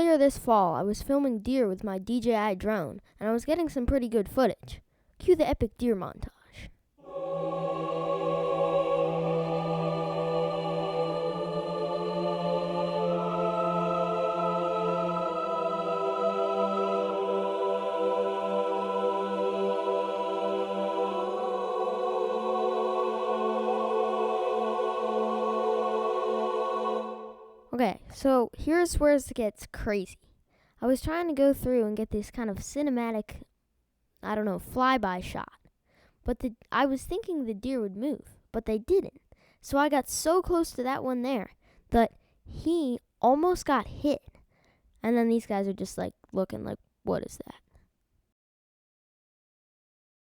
Earlier this fall, I was filming deer with my DJI drone, and I was getting some pretty good footage. Cue the epic deer montage. Okay, so here's where it gets crazy. I was trying to go through and get this kind of cinematic, flyby shot. But I was thinking the deer would move, but they didn't. So I got so close to that one there that he almost got hit. And then these guys are just like looking like, what is that?